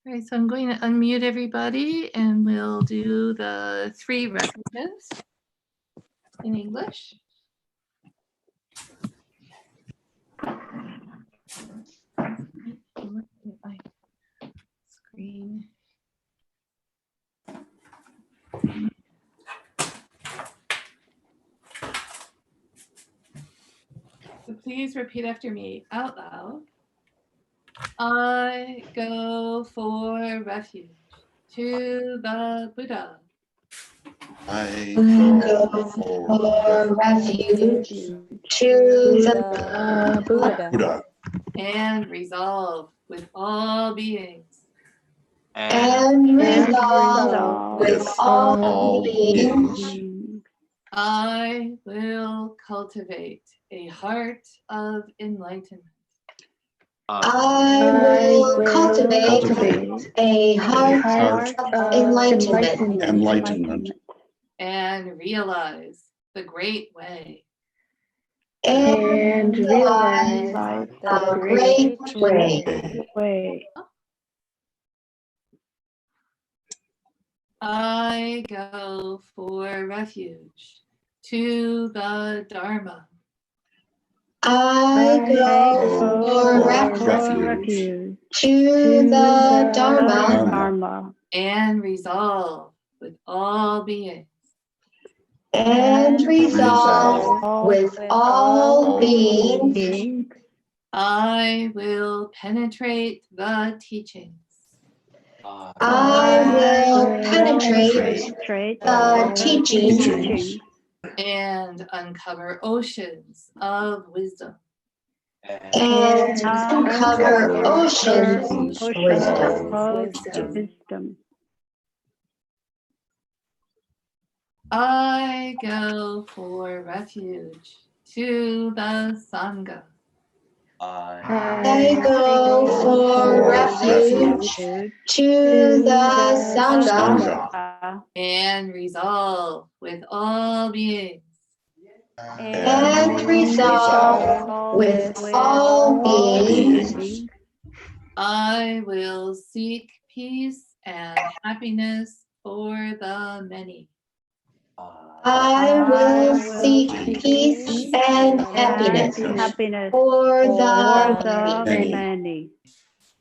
All right, so I'm going to unmute everybody and we'll do the 3 refuges in English. My screen. So please repeat after me out loud. I go for refuge to the Buddha. I go for refuge to the Buddha And resolve with all beings. and resolve with all beings. I will cultivate a heart of enlightenment. I will cultivate a heart of enlightenment And realize the great way. and realize the great way. I go for refuge to the Dharma. I go for refuge to the Dharma And resolve with all beings. and resolve with all beings. I will penetrate the teachings. I will penetrate the teachings And uncover oceans of wisdom. and uncover oceans of wisdom. I go for refuge to the Sangha. I go for refuge to the Sangha And resolve with all beings. and resolve with all beings. I will seek peace and happiness for the many. I will seek peace and happiness for the many.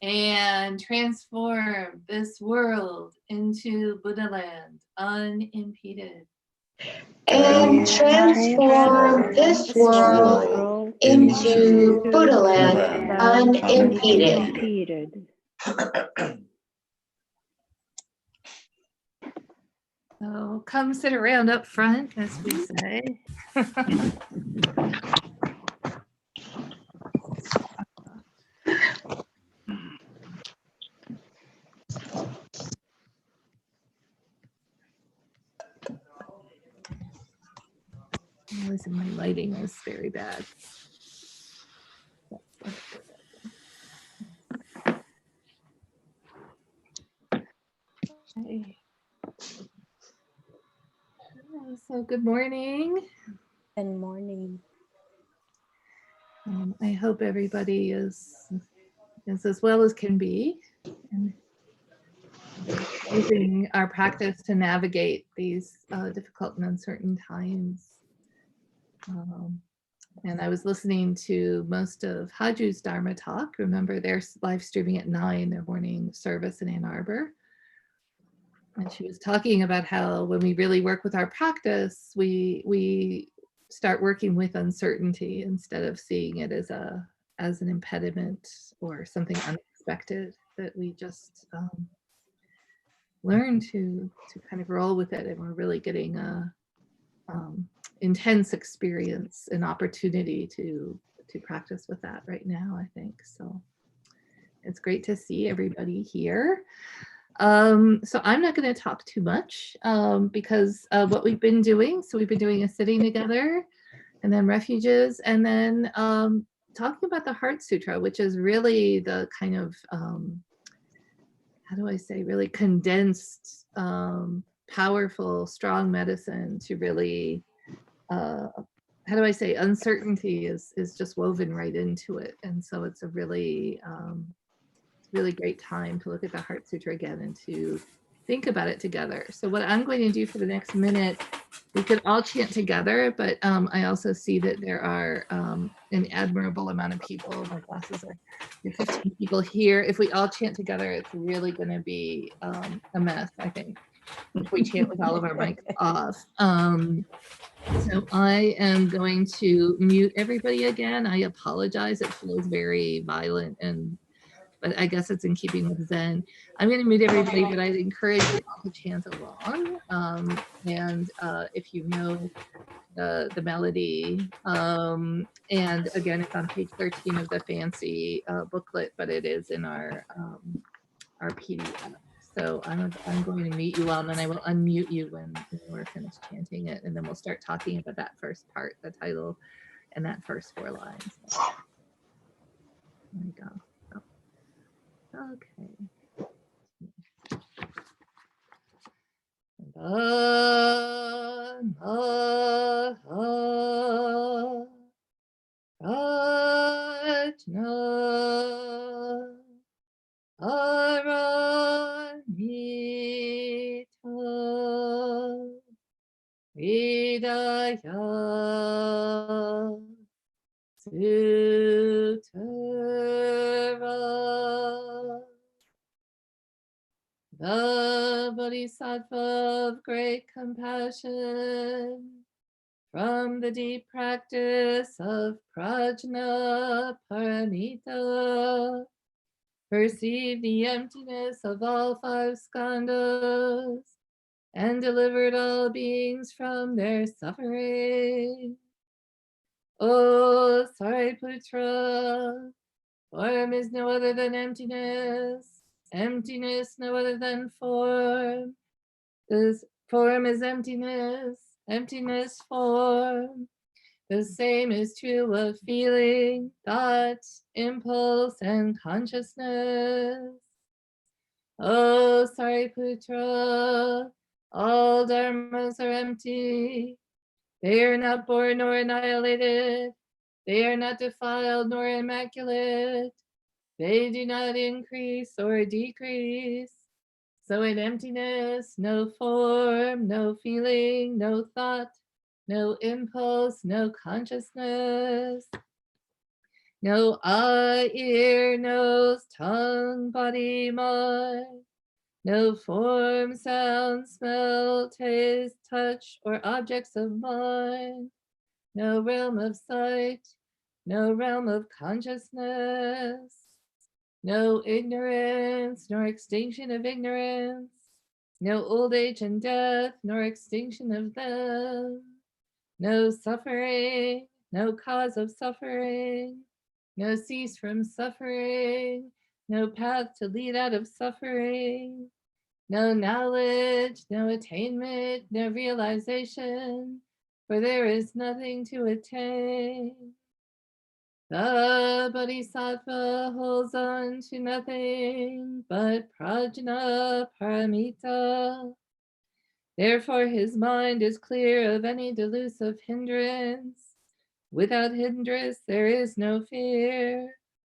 And transform this world into Buddha land unimpeded. And transform this world into Buddha land unimpeded. So come sit around up front, as we say. Listen, my lighting is very bad. Okay. So good morning. Good morning. I hope everybody is as well as can be, and using our practice to navigate these difficult and uncertain times. And I was listening to most of Haju's Dharma talk. Remember, they're live streaming at 9, their morning service in Ann Arbor. And she was talking about how when we really work with our practice, we start working with uncertainty instead of seeing it as an impediment or something unexpected, that we just learn to kind of roll with it, and we're really getting a intense experience and opportunity to practice with that right now, I think. So it's great to see everybody here. So I'm not going to talk too much because what we've been doing. So we've been doing a sitting together, and then refuges, and then talking about the Heart Sutra, which is really the kind of, how do I say, really condensed, powerful, strong medicine to really, how do I say, uncertainty is just woven right into it. And so it's a really really great time to look at the Heart Sutra again and to think about it together. So what I'm going to do for the next minute, we could all chant together, but I also see that there are an admirable amount of people. My glasses are 15 people here. If we all chant together, it's really going to be a mess, I think, if we chant with all of our mics off. So I am going to mute everybody again. I apologize. It feels very violent, but I guess it's in keeping with Zen. I'm going to mute everybody, but I'd encourage you all to chant along. If you know the melody, and again, it's on page 13 of the fancy booklet, but it is in our PDF. So I'm going to mute you all, and then I will unmute you when we're finished chanting it, and then we'll start talking about that first part, the title, and that first 4 lines. So, there we go. Okay. Sutra. The Bodhisattva of great compassion, from the deep practice of prajna paramita, perceived the emptiness of all 5 skandhas and delivered all beings from their suffering. O Sariputra, form is no other than emptiness. Emptiness no other than form. This form is emptiness. Emptiness form. The same is true of feeling, thought, impulse, and consciousness. Oh, Sariputra, all dharmas are empty. They are not born nor annihilated. They are not defiled nor immaculate. They do not increase or decrease. So in emptiness, no form, no feeling, no thought, no impulse, no consciousness, no eye, ear, nose, tongue, body, mind, no form, sound, smell, taste, touch, or objects of mind, no realm of sight, no realm of consciousness, no ignorance, nor extinction of ignorance, no old age and death, nor extinction of them, no suffering, no cause of suffering, no cease from suffering, no path to lead out of suffering, no knowledge, no attainment, no realization, for there is nothing to attain. The Bodhisattva holds on to nothing but prajna paramita. Therefore his mind is clear of any delusive hindrance. Without hindrance there is no fear.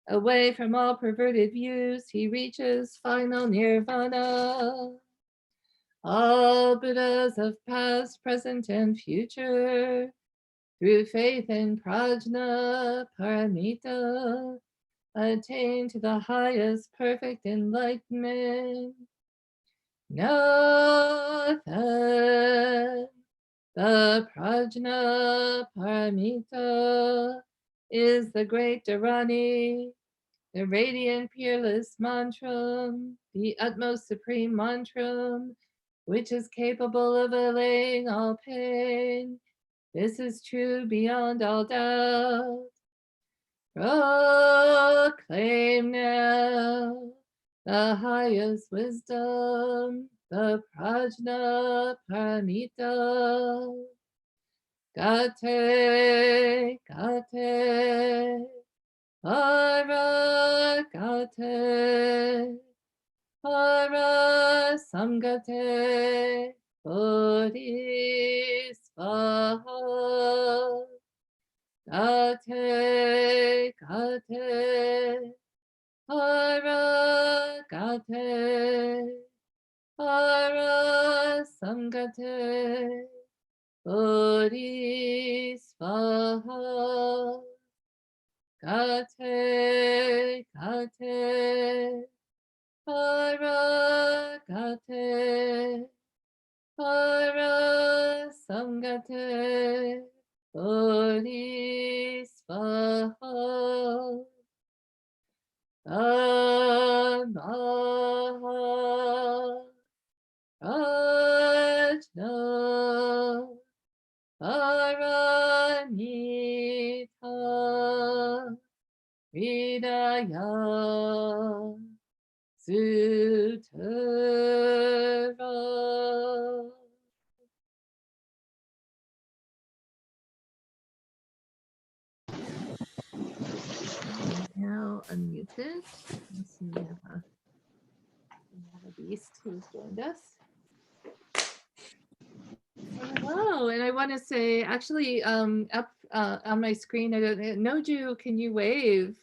Away from all perverted views he reaches final nirvana. All Buddhas of past, present, and future, through faith in prajna paramita, attain to the highest perfect enlightenment. Know that the prajna paramita is the great Dharani, the radiant peerless mantram, the utmost supreme mantram, which is capable of allaying all pain. This is true beyond all doubt. Proclaim now the highest wisdom, the prajna paramita. Gate, gate, para gate, para samgate, bodhisvaha. Gate, gate, para Bodhisvaha. Gate, gate, para gate, para samgate, Bodhisvaha. Dhammaha Rajna Paranita Vidaya Sutra. Now unmuted. Let's see, we have a beast who's joined us. Hello, and I want to say, actually, up on my screen, Noju, can you wave?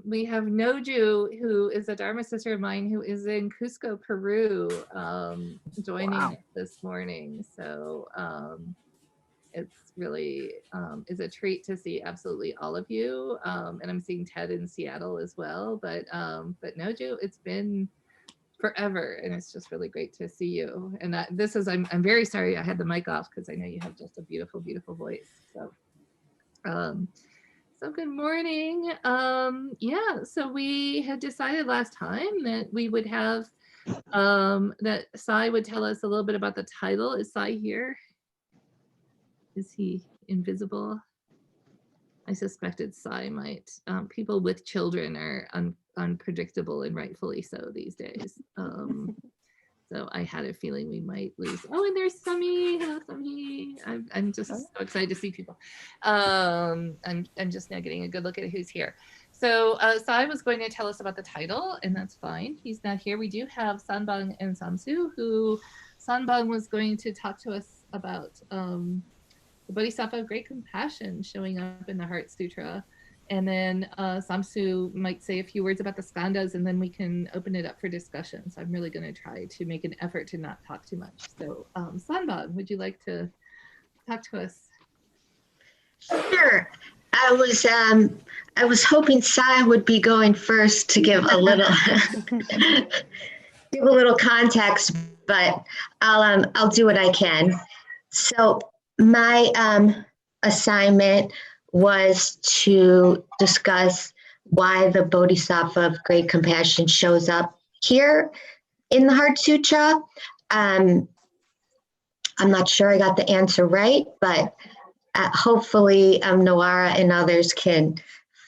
We have Noju, who is a Dharma sister of mine, who is in Cusco, Peru, joining us this morning. So it's really is a treat to see absolutely all of you, and I'm seeing Ted in Seattle as well. But Noju, it's been forever, and it's just really great to see you. And this is, I'm very sorry I had the mic off because I know you have just a beautiful, beautiful voice. So so good morning. Yeah, so we had decided last time that we would have that Sai would tell us a little bit about the title. Is Sai here? Is he invisible? I suspected Sai might. People with children are unpredictable, and rightfully so these days. So I had a feeling we might lose. Oh, and there's Sami. Hello, Sami. I'm just so excited to see people. I'm just now getting a good look at who's here. So Sai was going to tell us about the title, and that's fine. He's not here. We do have Sanbang and Samsu, who Sanbang was going to talk to us about the Bodhisattva of Great Compassion showing up in the Heart Sutra. And then Samsu might say a few words about the skandhas, and then we can open it up for discussion. So I'm really going to try to make an effort to not talk too much. So Sanbang, would you like to talk to us? Sure. I was hoping Sai would be going first to give a little give a little context, but I'll do what I can. So my assignment was to discuss why the Bodhisattva of Great Compassion shows up here in the Heart Sutra. I'm not sure I got the answer right, but hopefully Noara and others can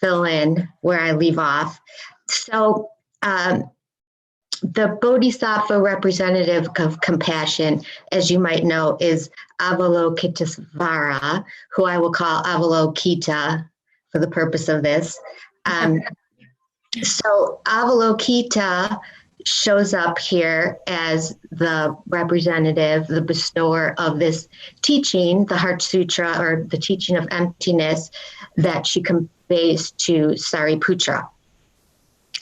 fill in where I leave off. So the Bodhisattva representative of compassion, as you might know, is Avalokitesvara, who I will call Avalokita for the purpose of this. So Avalokita shows up here as the representative, the bestower of this teaching, the Heart Sutra, or the teaching of emptiness that she conveys to Sariputra.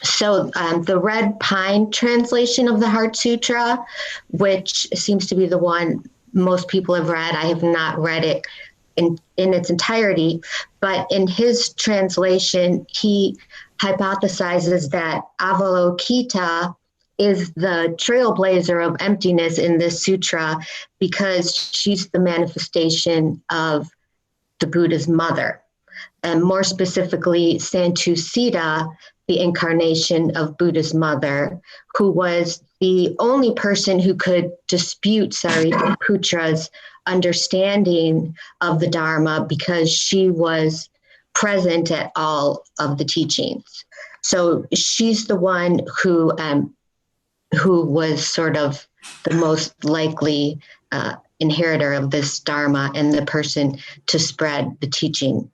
So the Red Pine translation of the Heart Sutra, which seems to be the one most people have read, I have not read it in its entirety, but in his translation, he hypothesizes that Avalokita is the trailblazer of emptiness in this sutra because she's the manifestation of the Buddha's mother, and more specifically, Santusita, the incarnation of Buddha's mother, who was the only person who could dispute Sariputra's understanding of the Dharma because she was present at all of the teachings. So she's the one who was sort of the most likely inheritor of this Dharma and the person to spread the teaching.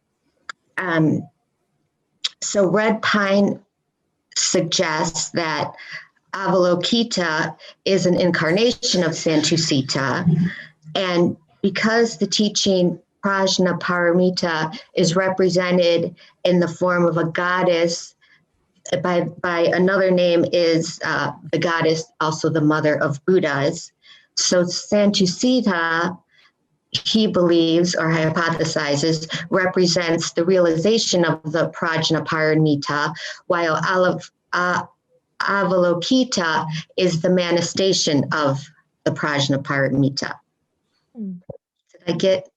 So Red Pine suggests that Avalokita is an incarnation of Santusita, and because the teaching Prajna Paramita is represented in the form of a goddess, by another name is the goddess, also the mother of Buddhas. So Santusita he believes or hypothesizes represents the realization of the prajnaparamita, while Avalokita is the manifestation of the prajnaparamita. Hmm. Did I get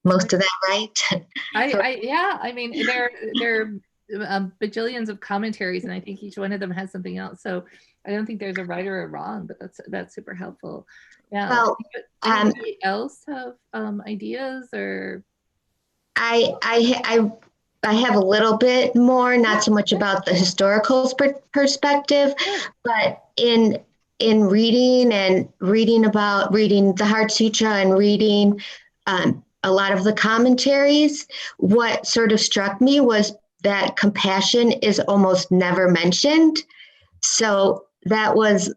most of that right? Yeah, I mean, there are bajillions of commentaries, and I think each one of them has something else. So I don't think there's a right or a wrong, but that's super helpful. Yeah. Well, Anybody else have ideas or? I have a little bit more, not so much about the historical perspective, but in reading the Heart Sutra and reading a lot of the commentaries, what sort of struck me was that compassion is almost never mentioned. So that was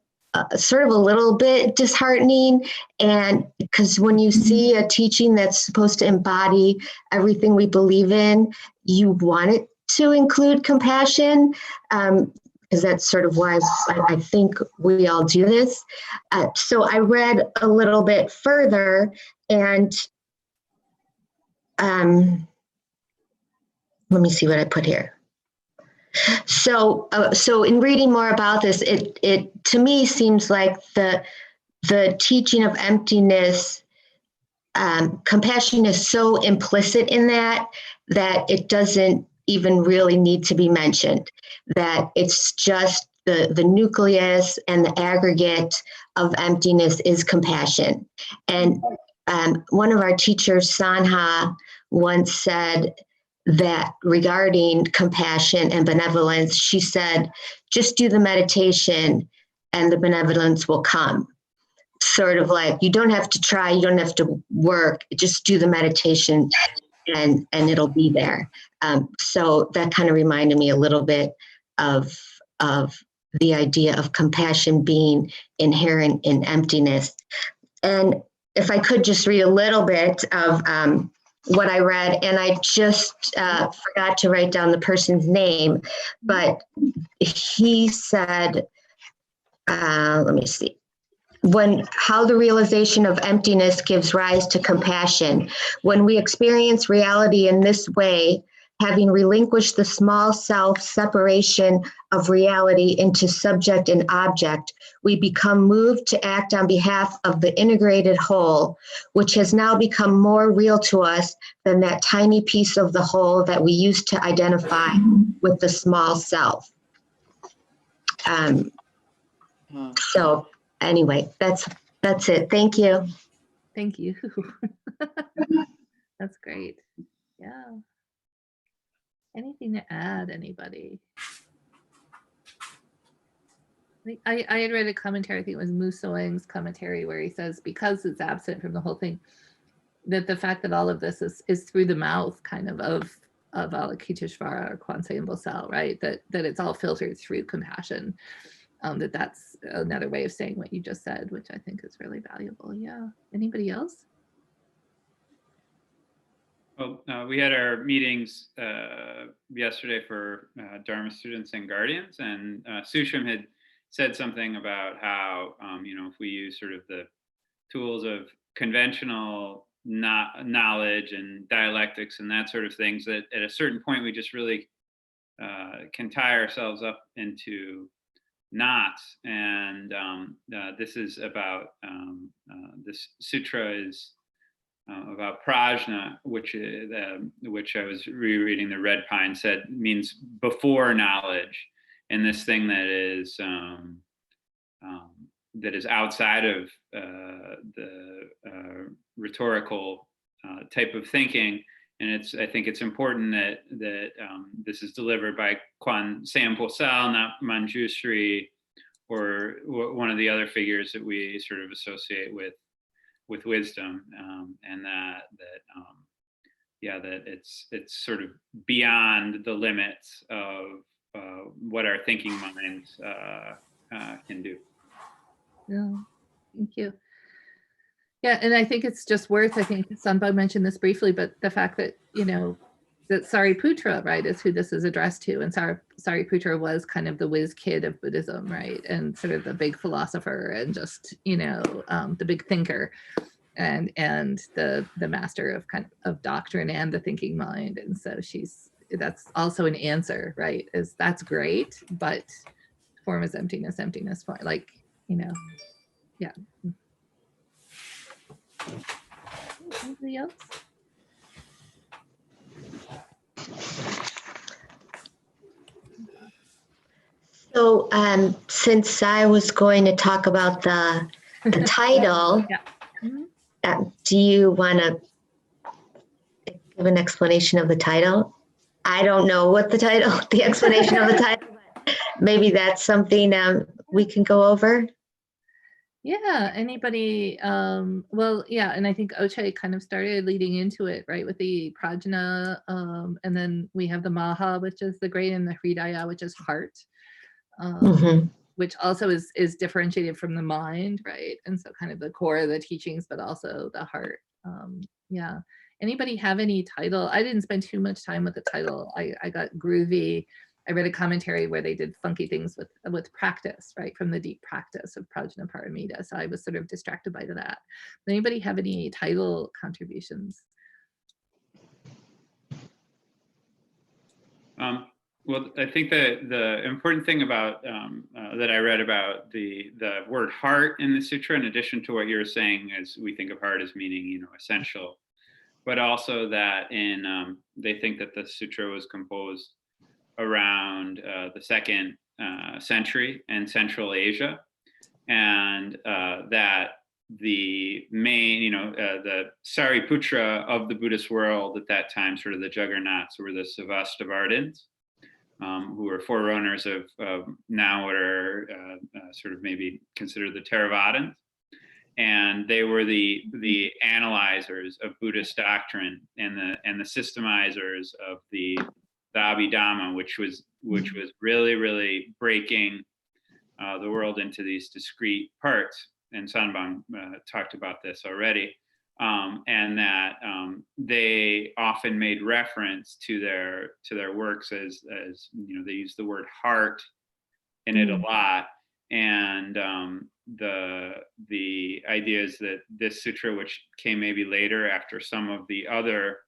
sort of a little bit disheartening. And because when you see a teaching that's supposed to embody everything we believe in, you want it to include compassion. Because that's sort of why I think we all do this. So I read a little bit further, and let me see what I put here. So in reading more about this, it to me seems like the teaching of emptiness, compassion is so implicit in that it doesn't even really need to be mentioned. That it's just the nucleus and the aggregate of emptiness is compassion. And one of our teachers, Sanha, once said that regarding compassion and benevolence, she said, just do the meditation and the benevolence will come. Sort of like, you don't have to try, you don't have to work, just do the meditation and it'll be there. So that kind of reminded me a little bit of the idea of compassion being inherent in emptiness. And if I could just read a little bit of what I read, and I just forgot to write down the person's name, but he said, let me see. How the realization of emptiness gives rise to compassion. When we experience reality in this way, having relinquished the small self separation of reality into subject and object, we become moved to act on behalf of the integrated whole, which has now become more real to us than that tiny piece of the whole that we used to identify with the small self. So anyway, that's it. Thank you. Thank you. That's great. Yeah. Anything to add, anybody? I had read a commentary, I think it was Musoeng's commentary, where he says, because it's absent from the whole thing, that the fact that all of this is through the mouth kind of Avalokiteshvara or Kwanse Mbosel, right? That it's all filtered through compassion. That's another way of saying what you just said, which I think is really valuable. Yeah. Anybody else? Well, we had our meetings yesterday for Dharma students and guardians, and Sushram had said something about how, if we use sort of the tools of conventional knowledge and dialectics and that sort of things, that at a certain point we just really can tie ourselves up into knots. And this is about, this sutra is about prajna, which I was rereading. The Red Pine said means before knowledge, and this thing that is outside of the rhetorical type of thinking. And I think it's important that this is delivered by Kwanse Mbosel, not Manjushri, or one of the other figures that we sort of associate with wisdom, and that it's sort of beyond the limits of what our thinking minds can do. Yeah, thank you. Yeah, and I think it's just worth, I think Sanpa mentioned this briefly, but the fact that, that Sariputra, right, is who this is addressed to. And Sariputra was kind of the whiz kid of Buddhism, right? And sort of the big philosopher and just, the big thinker. and the master of of doctrine and the thinking mind. And so that's also an answer, right? Is that's great, but form is emptiness, emptiness form, like, yeah. Anybody else? So since I was going to talk about the title, Yeah. Mhm. do you want to give an explanation of the title? I don't know what the explanation of the title, but maybe that's something we can go over. Yeah, anybody, well, yeah, and I think Oche kind of started leading into it, right, with the prajna, and then we have the maha, which is the great, and the hridaya, which is heart, Mhm. which also is differentiated from the mind, right? And so kind of the core of the teachings, but also the heart. Yeah. Anybody have any title? I didn't spend too much time with the title. I got groovy. I read a commentary where they did funky things with practice, right? From the deep practice of prajna paramita. So I was sort of distracted by that. Anybody have any title contributions? Well, I think that the important thing about that I read about the word heart in the sutra, in addition to what you're saying, is we think of heart as meaning, essential, but also that they think that the sutra was composed around the 2nd century in Central Asia, and that the main, the Sariputra of the Buddhist world at that time, sort of the juggernauts, were the Savastivardhans, who were forerunners of now what are sort of maybe considered the Theravadins. And they were the analyzers of Buddhist doctrine and the systemizers of the Abhidhamma, which was really, really breaking the world into these discrete parts. And Sanbang talked about this already. And that they often made reference to their works as they use the word heart in it a lot. And the idea is that this sutra, which came maybe later after some of the other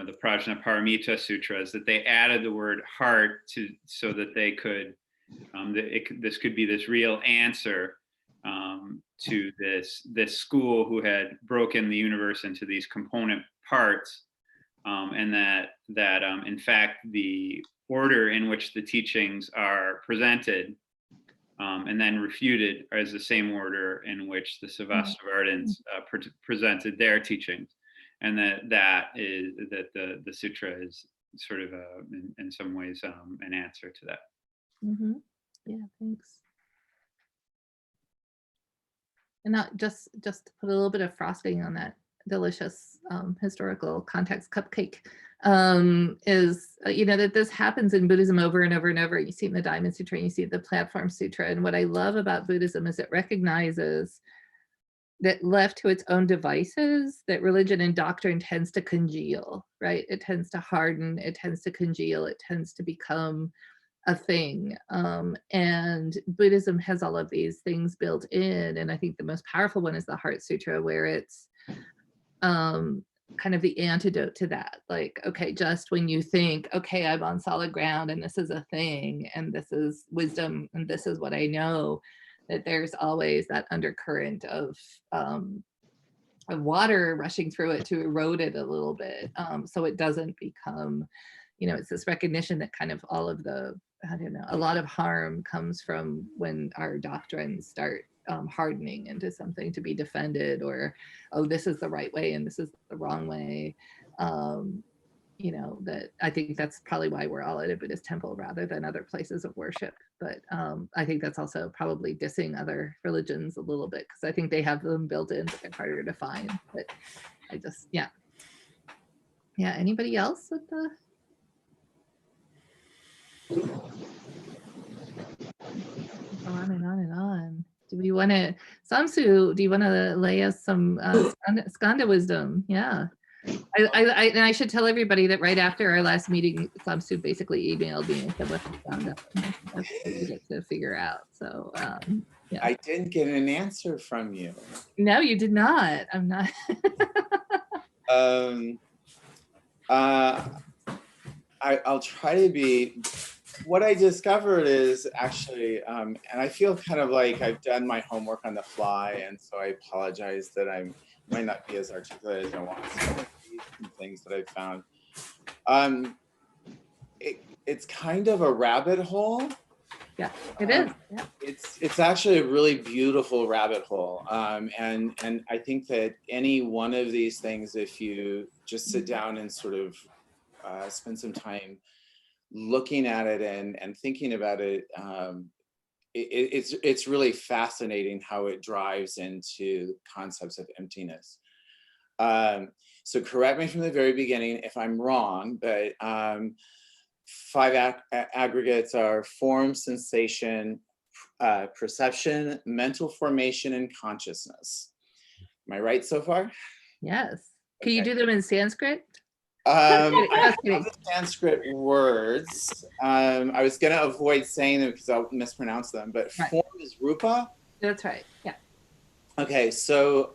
the Prajna Paramita Sutras, that they added the word heart so that they could this could be this real answer to this school who had broken the universe into these component parts, and that in fact the order in which the teachings are presented and then refuted is the same order in which the Savastivardhans presented their teachings, and that the sutra is sort of in some ways an answer to that. Mm-hmm. Yeah, thanks. And not just to put a little bit of frosting on that delicious historical context cupcake, is that this happens in Buddhism over and over and over. You see it in the Diamond Sutra, and you see it in the Platform Sutra. And what I love about Buddhism is it recognizes that left to its own devices, that religion and doctrine tends to congeal, right? It tends to harden, it tends to congeal, it tends to become a thing. And Buddhism has all of these things built in. And I think the most powerful one is the Heart Sutra, where it's kind of the antidote to that. Like, okay, just when you think, okay, I'm on solid ground and this is a thing and this is wisdom and this is what I know, that there's always that undercurrent of water rushing through it to erode it a little bit, so it doesn't become, it's this recognition that kind of all of the, I don't know, a lot of harm comes from when our doctrines start hardening into something to be defended, or, oh, this is the right way and this is the wrong way. That I think that's probably why we're all at a Buddhist temple rather than other places of worship. But I think that's also probably dissing other religions a little bit, because I think they have them built in, but they're harder to find. But I just, yeah. Anybody else with the? Go on and on and on. Do we want to, Samsu, do you want to lay us some skanda wisdom? Yeah. And I should tell everybody that right after our last meeting, Samsu basically emailed me and said what he found out. That's what you get to figure out. So yeah. I didn't get an answer from you. No, you did not. I'm not. I'll try to be. What I discovered is actually, and I feel kind of like I've done my homework on the fly, and so I apologize that I might not be as articulate as I want. Some things that I've found. It's kind of a rabbit hole. Yeah, it is. Yeah. It's actually a really beautiful rabbit hole, and I think that any one of these things, if you just sit down and sort of spend some time looking at it and thinking about it, it's really fascinating how it drives into concepts of emptiness. So correct me from the very beginning if I'm wrong, but 5 aggregates are form, sensation, perception, mental formation, and consciousness. Am I right so far? Yes. Can Okay. you do them in Sanskrit? I Just have kidding. the Sanskrit words. I was going to avoid saying them because I'll mispronounce them, but Right. form is rupa. That's right. Yeah. Okay, so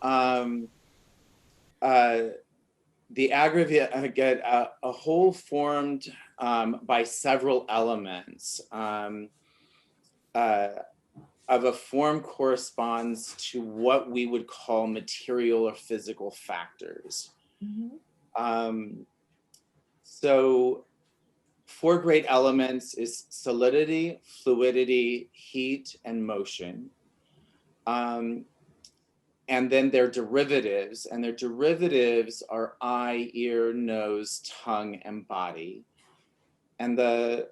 the aggregate get a whole formed by several elements. Of a form corresponds to what we would call material or physical factors. Mm-hmm. So 4 great elements is solidity, fluidity, heat, and motion. And then their derivatives, and their derivatives are eye, ear, nose, tongue, and body. And the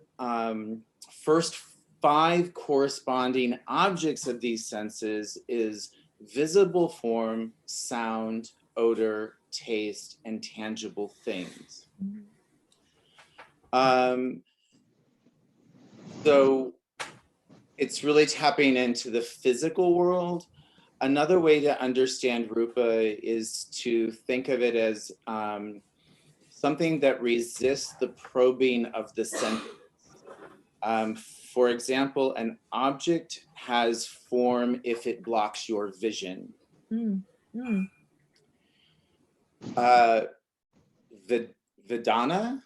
first 5 corresponding objects of these senses is visible form, sound, odor, taste, and tangible things. So it's really tapping into the physical world. Another way to understand rupa is to think of it as something that resists the probing of the senses. For example, an object has form if it blocks your vision. Vedana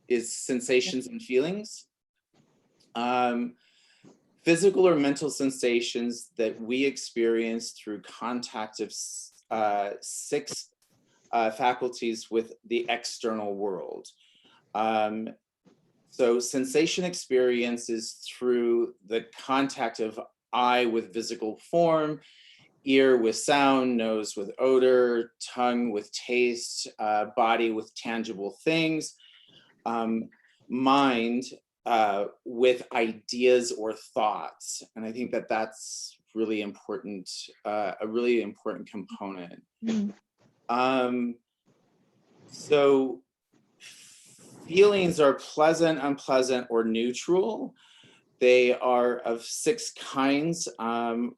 is sensations and feelings. Physical or mental sensations that we experience through contact of 6 faculties with the external world. So sensation experience is through the contact of eye with physical form, ear with sound, nose with odor, tongue with taste, body with tangible things, mind with ideas or thoughts. And I think that that's really important, a really important component. So feelings are pleasant, unpleasant, or neutral. They are of 6 kinds. For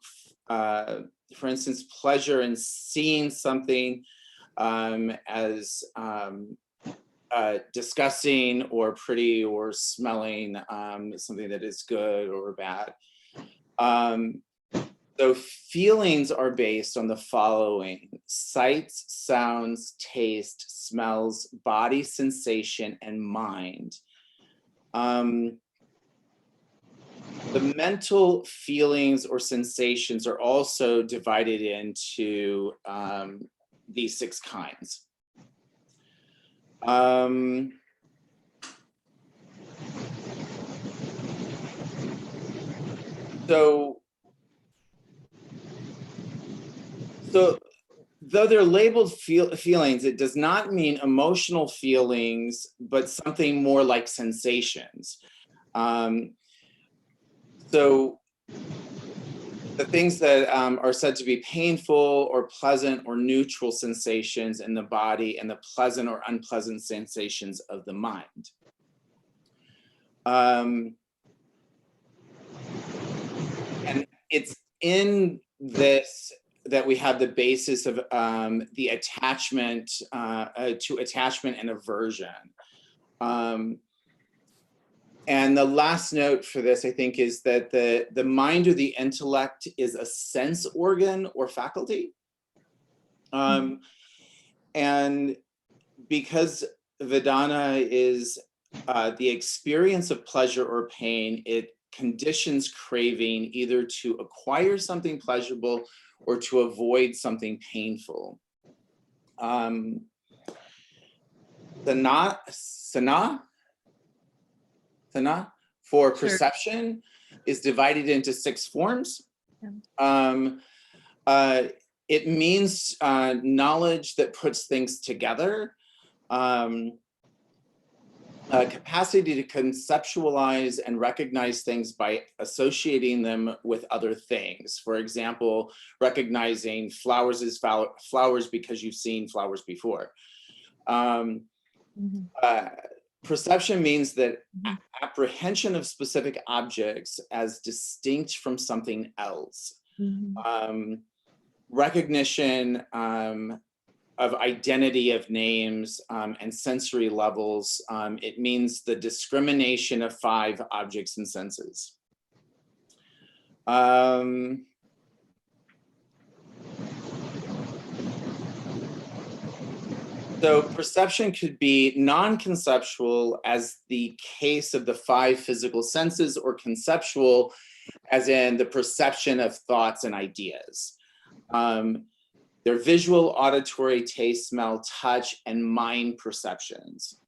instance, pleasure in seeing something as disgusting or pretty or smelling something that is good or bad. So feelings are based on the following: sights, sounds, taste, smells, body sensation, and mind. The mental feelings or sensations are also divided into these 6 kinds. So though they're labeled feelings, it does not mean emotional feelings, but something more like sensations. So the things that are said to be painful or pleasant or neutral sensations in the body, and the pleasant or unpleasant sensations of the mind. And it's in this that we have the basis of the attachment to attachment and aversion. And the last note for this, I think, is that the mind or the intellect is a sense organ or faculty. And because Vedana is the experience of pleasure or pain, it conditions craving either to acquire something pleasurable or to avoid something painful. Sana for perception is divided into 6 forms. It means knowledge that puts things together, capacity to conceptualize and recognize things by associating them with other things. For example, recognizing flowers as flowers because you've seen flowers before. Perception means that apprehension of specific objects as distinct from something else. Recognition of identity of names and sensory levels. It means the discrimination of 5 objects and senses. So perception could be non-conceptual as the case of the 5 physical senses, or conceptual as in the perception of thoughts and ideas. They're visual, auditory, taste, smell, touch, and mind perceptions.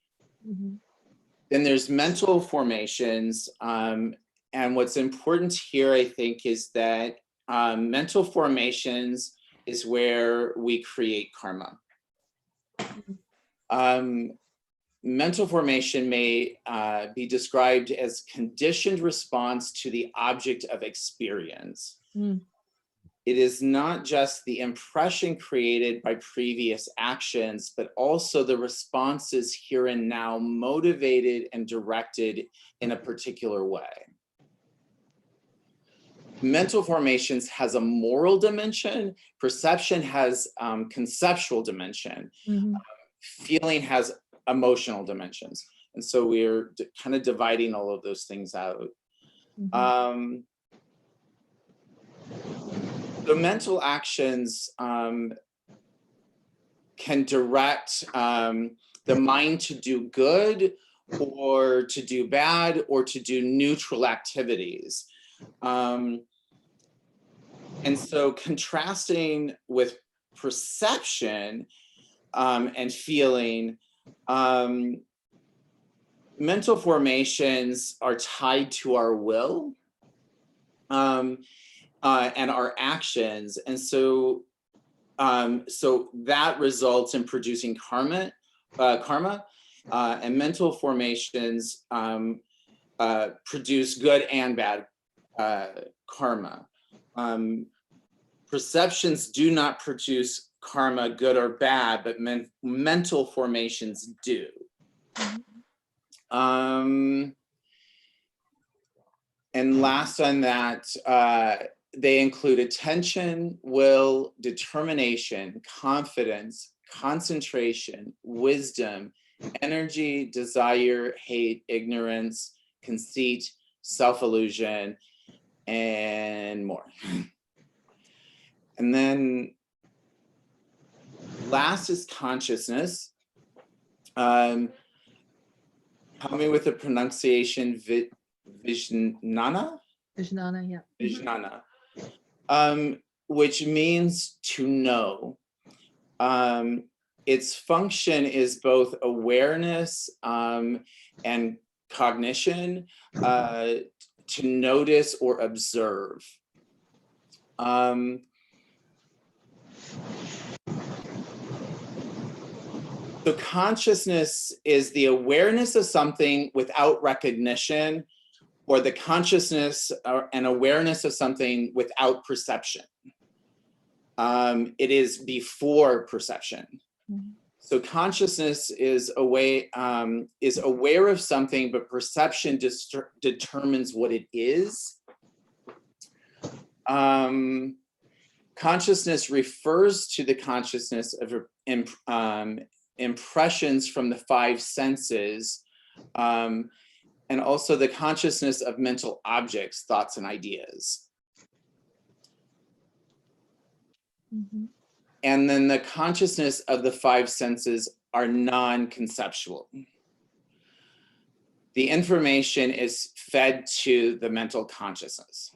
Then there's mental formations. And what's important here, I think, is that mental formations is where we create karma. Mental formation may be described as conditioned response to the object of experience. It is not just the impression created by previous actions, but also the responses here and now motivated and directed in a particular way. Mental formations has a moral dimension. Perception has conceptual dimension. Feeling has emotional dimensions. And so we're kind of dividing all of those things out. The mental actions can direct the mind to do good or to do bad or to do neutral activities. And so contrasting with perception and feeling, mental formations are tied to our will and our actions. And so, so that results in producing karma, and mental formations produce good and bad karma. Perceptions do not produce karma, good or bad, but mental formations do. And last on that, they include attention, will, determination, confidence, concentration, wisdom, energy, desire, hate, ignorance, conceit, self-illusion, and more. And then last is consciousness. Help me with the pronunciation, Vijnana? Vijnana, yeah. Vijnana, which means to know. Its function is both awareness and cognition, to notice or observe. So consciousness is the awareness of something without recognition, or the consciousness and awareness of something without perception. It is before perception. So consciousness is aware of something, but perception determines what it is. Consciousness refers to the consciousness of impressions from the five senses, and also the consciousness of mental objects, thoughts, and ideas. Mhm. And then the consciousness of the five senses are non-conceptual. The information is fed to the mental consciousness.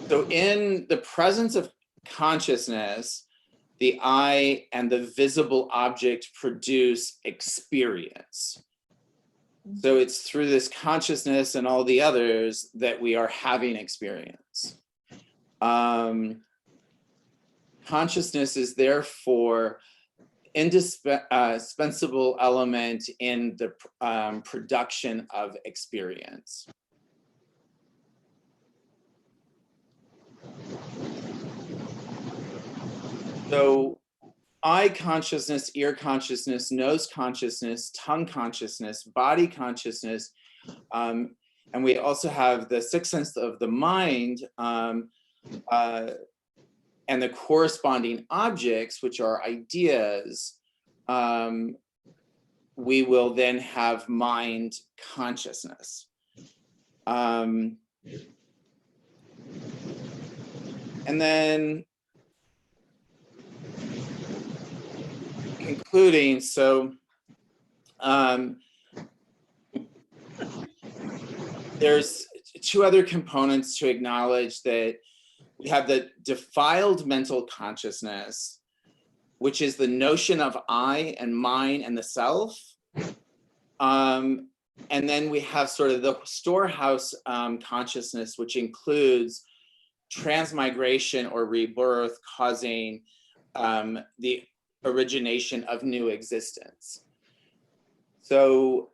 So in the presence of consciousness, the I and the visible object produce experience. So it's through this consciousness and all the others that we are having experience. Consciousness is therefore indispensable element in the production of experience. So eye consciousness, ear consciousness, nose consciousness, tongue consciousness, body consciousness, and we also have the sixth sense of the mind, and the corresponding objects, which are ideas. We will then have mind consciousness. And then concluding, so there's two other components to acknowledge. That we have the defiled mental consciousness, which is the notion of I and mine and the self. And then we have sort of the storehouse consciousness, which includes transmigration or rebirth, causing the origination of new existence. So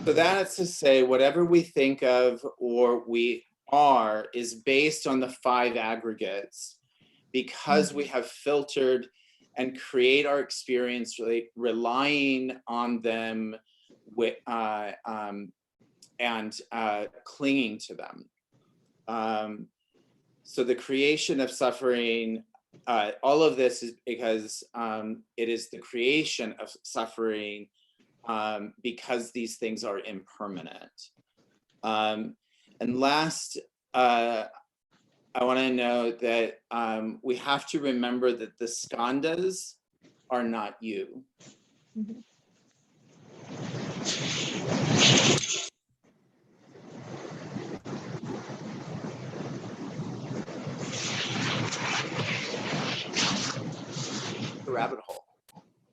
that's to say, whatever we think of or we are is based on the five aggregates, because we have filtered and create our experience relying on them with, and clinging to them. So the creation of suffering, all of this is because it is the creation of suffering, because these things are impermanent. And last, I want to note that we have to remember that the skandhas are not you. Mhm. The rabbit hole.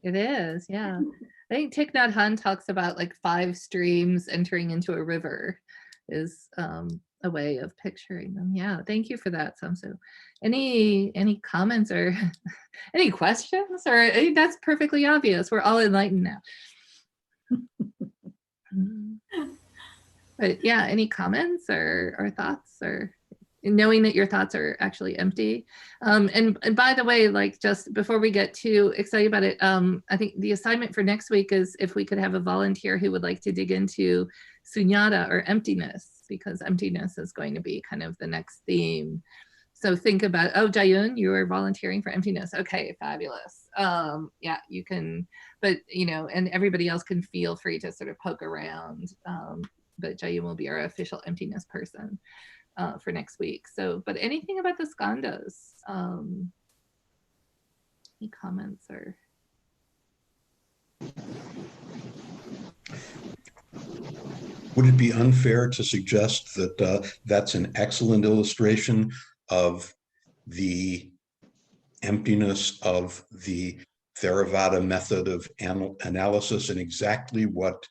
It is, yeah. I think Thich Nhat Hanh talks about like 5 streams entering into a river is a way of picturing them. Yeah, thank you for that, Samsu. Any comments or any questions? Or I think that's perfectly obvious. We're all enlightened now. But yeah, any comments or thoughts, or knowing that your thoughts are actually empty. And by the way, like just before we get too excited about it, I think the assignment for next week is if we could have a volunteer who would like to dig into sunyata or emptiness, because emptiness is going to be kind of the next theme. So think about, oh, Jayun, you are volunteering for emptiness. Okay, fabulous. Yeah, you can, but you know, and everybody else can feel free to sort of poke around. But Jayun will be our official emptiness person for next week. So, but anything about the skandhas? Any comments or? Would it be unfair to suggest that that's an excellent illustration of the emptiness of the Theravada method of analysis and exactly what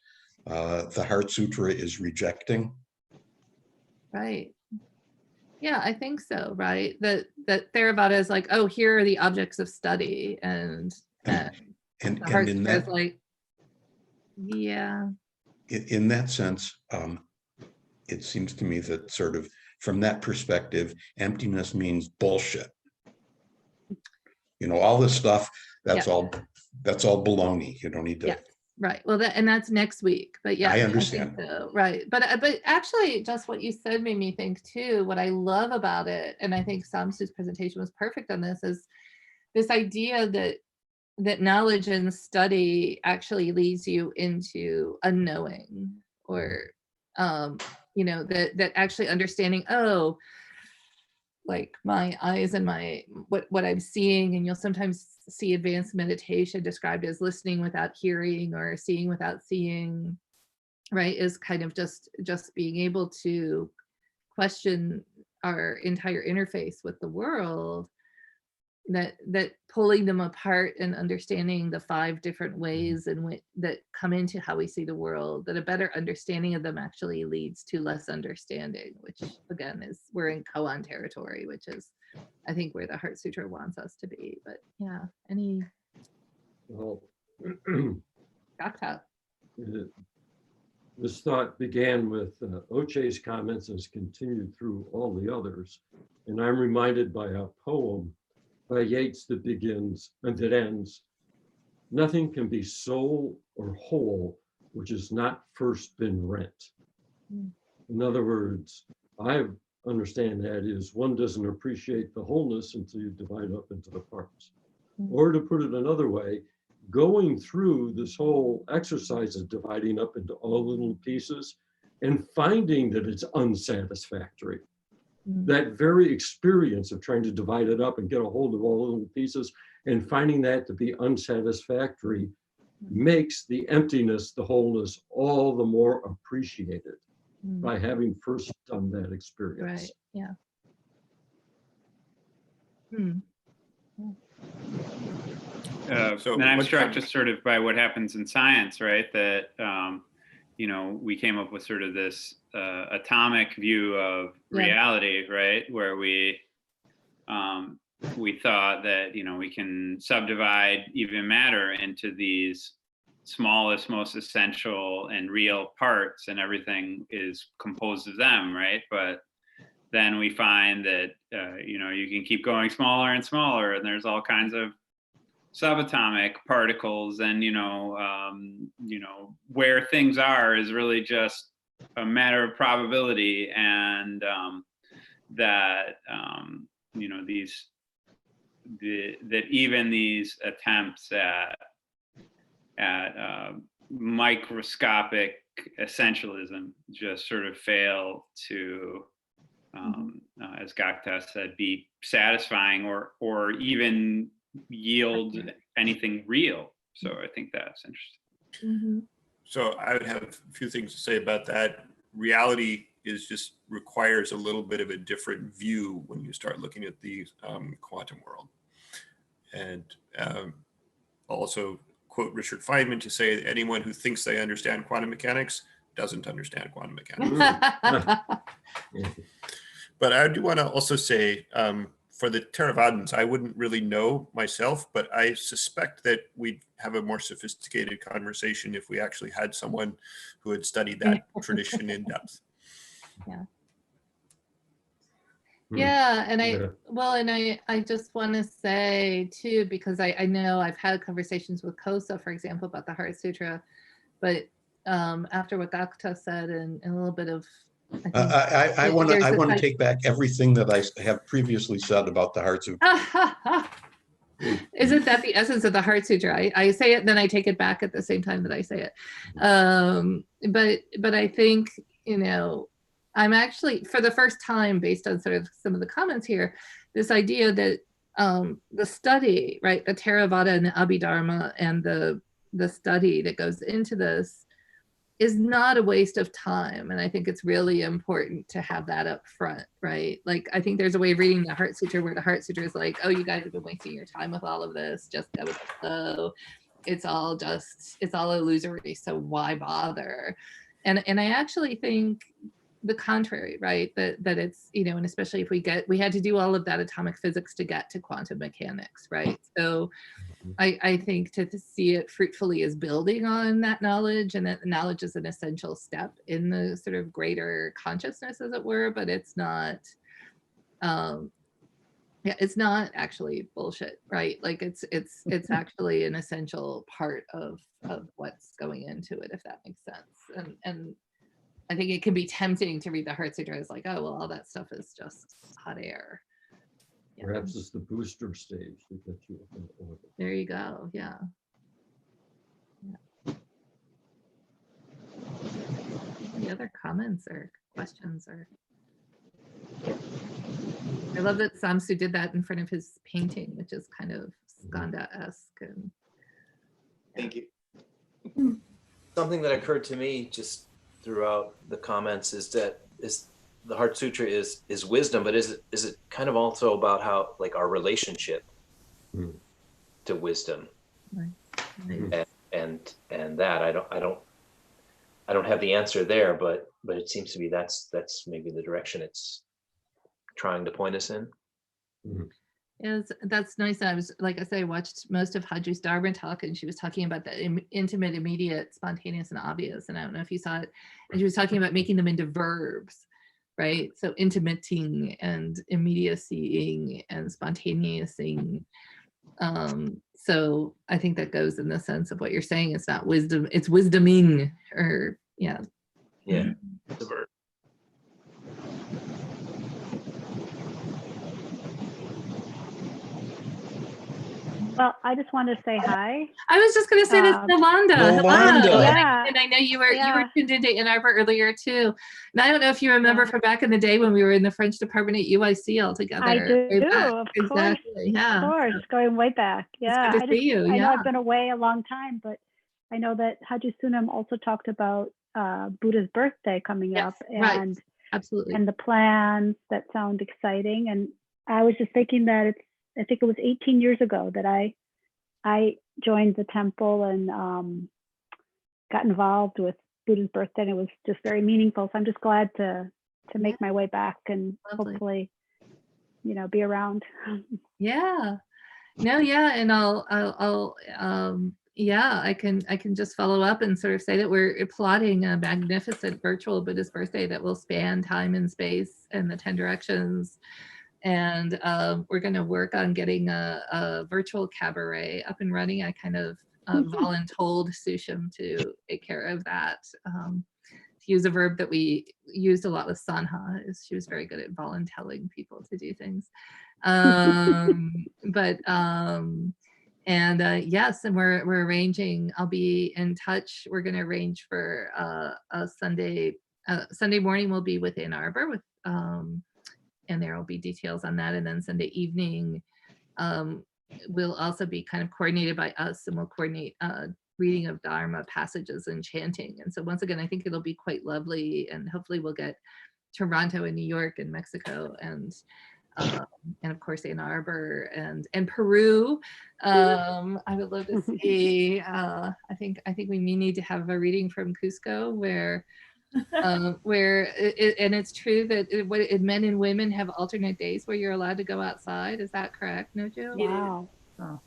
the Heart Sutra is rejecting? Right. Yeah, I think so, right? That Theravada is like, oh, here are the objects of study, and the Heart Sutra is like, yeah. In that sense, it seems to me that sort of from that perspective, emptiness means bullshit. all this stuff, that's all baloney. You don't need to. Yeah. Right. Well, and that's next week. But yeah, I understand. think so. Right. But actually, just what you said made me think too. What I love about it, and I think Samsu's presentation was perfect on this, is this idea that knowledge and study actually leads you into a knowing, or that actually understanding, oh, like my eyes and my what I'm seeing. And you'll sometimes see advanced meditation described as listening without hearing, or seeing without seeing, right? Is kind of just being able to question our entire interface with the world, that pulling them apart and understanding the 5 different ways in which that come into how we see the world, that a better understanding of them actually leads to less understanding, which again is, we're in koan territory, which is I think where the Heart Sutra wants us to be. But yeah, any Well, Gakta? this thought began with Oche's comments and has continued through all the others. And I'm reminded by a poem by Yeats that begins and that ends, "Nothing can be soul or whole which has not first been rent." In other words, I understand that is, one doesn't appreciate the wholeness until you divide up into the parts. Or to put it another way, going through this whole exercise of dividing up into all little pieces and finding that it's unsatisfactory. That very experience of trying to divide it up and get a hold of all the little pieces and finding that to be unsatisfactory makes the emptiness, the wholeness, all the more appreciated by having first done that experience. Right. Yeah. And I'm struck just sort of by what happens in science, right? That we came up with sort of this atomic view of reality, right? Where we thought that we can subdivide even matter into these smallest, most essential and real parts, and everything is composed of them, right? But then we find that you can keep going smaller and smaller, and there's all kinds of subatomic particles, and where things are is really just a matter of probability, and that that even these attempts at microscopic essentialism just sort of fail to, as Gakta said, be satisfying or even yield anything real. So I think that's interesting. So I would have a few things to say about that. Reality requires a little bit of a different view when you start looking at the quantum world. And also quote Richard Feynman to say that anyone who thinks they understand quantum mechanics doesn't understand quantum mechanics. But I do want to also say, for the Theravadins, I wouldn't really know myself, but I suspect that we'd have a more sophisticated conversation if we actually had someone who had studied that tradition in depth. Yeah, and I just want to say too, because I know I've had conversations with Kosa, for example, about the Heart Sutra, but after what Gakta said and a little bit of, I want to take back everything that I have previously said about the Heart Sutra. Isn't that the essence of the Heart Sutra? I say it, then I take it back at the same time that I say it. But I think, I'm actually, for the first time, based on sort of some of the comments here, this idea that the study, right, the Theravada and the Abhidharma and the study that goes into this is not a waste of time. And I think it's really important to have that up front, right? Like, I think there's a way of reading the Heart Sutra where the Heart Sutra is like, oh, you guys have been wasting your time with all of this, just go with the flow. It's all illusory, so why bother? And I actually think the contrary, right? That it's, and especially if we had to do all of that atomic physics to get to quantum mechanics, right? So I think to see it fruitfully as building on that knowledge, and that knowledge is an essential step in the sort of greater consciousness, as it were, but it's not Yeah, it's not actually bullshit, right? Like it's actually an essential part of what's going into it, if that makes sense. And I think it can be tempting to read the Heart Sutra as like, oh well, all that stuff is just hot air. Yeah. Perhaps it's the booster stage to get you up in orbit. There you go. Yeah. Any other comments or questions? Or I love that Samsu did that in front of his painting, which is kind of Skanda-esque. And Thank you. Something that occurred to me just throughout the comments is that the Heart Sutra is wisdom, but is it kind of also about how, like, our relationship to wisdom, right. and that I don't have the answer there, but it seems to be that's maybe the direction it's trying to point us in. Yes, that's nice. I was, like I say, I watched most of Haju's Dharma talk, and she was talking about the intimate, immediate, spontaneous, and obvious. And I don't know if you saw it. And she was talking about making them into verbs, right? So intimating and immediacying and spontaneousing. So I think that goes in the sense of what you're saying. It's not wisdom, it's wisdoming, or yeah. Yeah, the verb. Well, I just wanted to say hi. I was just going to say this, Yolanda. Yolanda. Hello. Yeah. And I know you were Yeah. tuned into Ann Arbor earlier too. And I don't know if you remember Yeah. from back in the day when we were in the French department at UIC all together. I do, Way back. of Exactly. course. Yeah. Of course, going way back. Yeah. It's good to see you. I know Yeah. I've been away a long time, but I know that Haji Sunam also talked about Buddha's birthday coming Yes, up, right. and Absolutely. and the plans that sound exciting. And I was just thinking that I think it was 18 years ago that I joined the temple and got involved with Buddha's birthday, and it was just very meaningful. So I'm just glad to make my way back and Lovely. hopefully, be around. Yeah. No, yeah. And I'll yeah, I can just follow up and sort of say that we're plotting a magnificent virtual Buddhist birthday that will span time and space and the 10 directions. And we're going to work on getting a virtual cabaret up and running. I kind of voluntold Susham to take care of that. To use a verb that we used a lot with Sanha, is she was very good at voluntelling people to do things. Yes, and we're arranging. I'll be in touch. We're going to arrange for a Sunday morning. We'll be with Ann Arbor with. And there will be details on that. And then Sunday evening will also be kind of coordinated by us, and we'll coordinate reading of Dharma passages and chanting. And so once again, I think it'll be quite lovely, and hopefully we'll get Toronto and New York and Mexico and of course Ann Arbor and Peru. I would love to see. I think we may need to have a reading from Cusco where and it's true that men and women have alternate days where you're allowed to go outside. Is that correct, Nojo? Wow. Oh.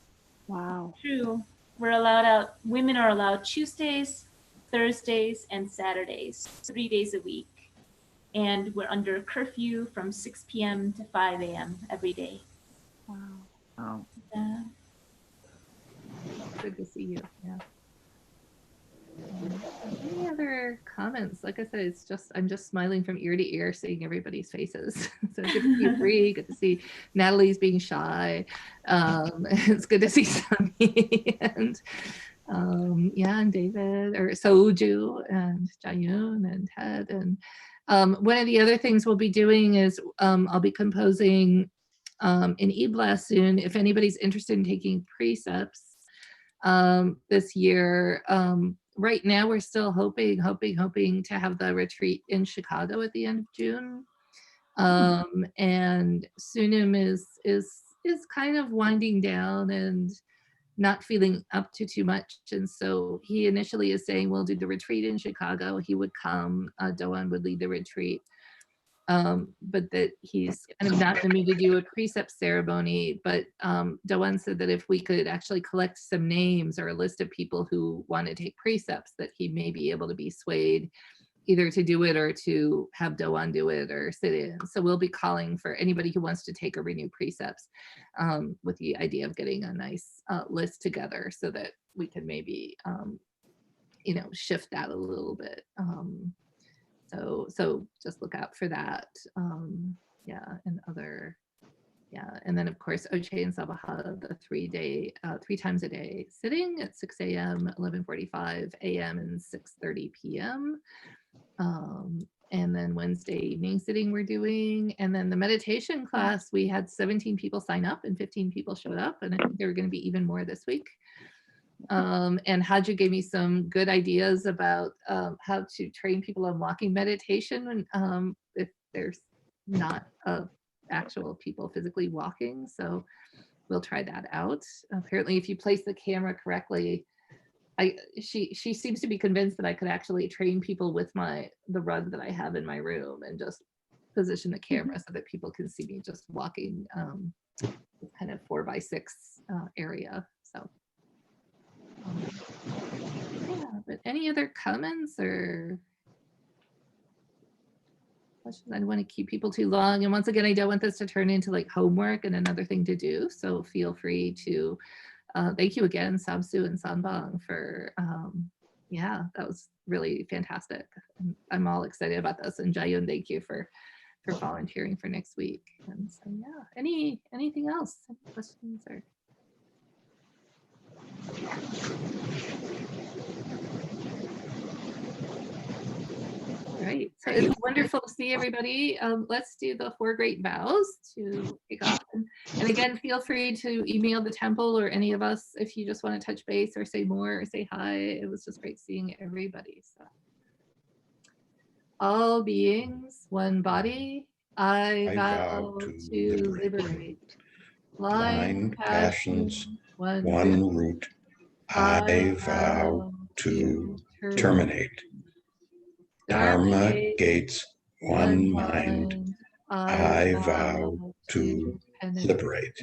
Wow. True. We're allowed out. Women are allowed Tuesdays, Thursdays, and Saturdays, 3 days a week. And we're under curfew from 6 p.m. to 5 a.m. every day. Wow. Oh. Good to see you. Yeah. Any other comments? Like I said, it's just I'm just smiling from ear to ear, seeing everybody's faces. So good to see Bree. Good to see Natalie's being shy. It's good to see Sunny and and David or Soju and Jayun and Ted. And one of the other things we'll be doing is I'll be composing an e-blast soon. If anybody's interested in taking precepts this year. Right now, we're still hoping to have the retreat in Chicago at the end of June. And Sunim is kind of winding down and not feeling up to too much. And so he initially is saying, we'll do the retreat in Chicago. He would come, Doan would lead the retreat. But that he's kind of not in the mood to do a precept ceremony. But Doan said that if we could actually collect some names or a list of people who want to take precepts, that he may be able to be swayed either to do it or to have Doan do it or sit in. So we'll be calling for anybody who wants to take or renew precepts, with the idea of getting a nice list together so that we can maybe, shift that a little bit. So just look out for that. And then of course, Oche and Sabaha, the 3 times a day sitting at 6 a.m., 11:45 a.m. and 6:30 p.m. And then Wednesday evening sitting we're doing. And then the meditation class, we had 17 people sign up and 15 people showed up. And I think there are going to be even more this week. And Haju gave me some good ideas about how to train people on walking meditation if there's not actual people physically walking. So we'll try that out. Apparently, if you place the camera correctly, she seems to be convinced that I could actually train people with the rug that I have in my room and just position the camera so that people can see me just walking kind of 4x6 area. So yeah, but any other comments or questions? I don't want to keep people too long. And once again, I don't want this to turn into like homework and another thing to do. So feel free to, thank you again, Sabsu and Sanbang for, that was really fantastic. I'm all excited about this. And Jayun, thank you for volunteering for next week. And so, yeah, anything else? Any questions or? Right. So it's wonderful to see everybody. Let's do the 4 great vows to kick off. And again, feel free to email the temple or any of us if you just want to touch base or say more or say hi. It was just great seeing everybody. So, all beings, one body, I vow to liberate. Blind passions, one root, I vow to terminate. Dharma gates, one mind, I vow to liberate.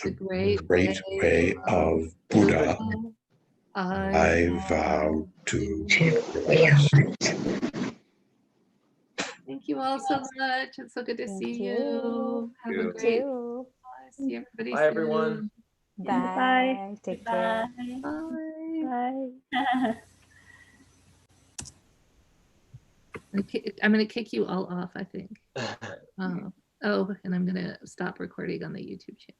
The great way of Buddha, I vow to realize. Thank you all so much. It's so good to see you. Have a great see everybody. Bye, everyone. Bye. Take Bye. care. Bye. Bye. I'm going to kick you all off, I think. And I'm going to stop recording on the YouTube channel.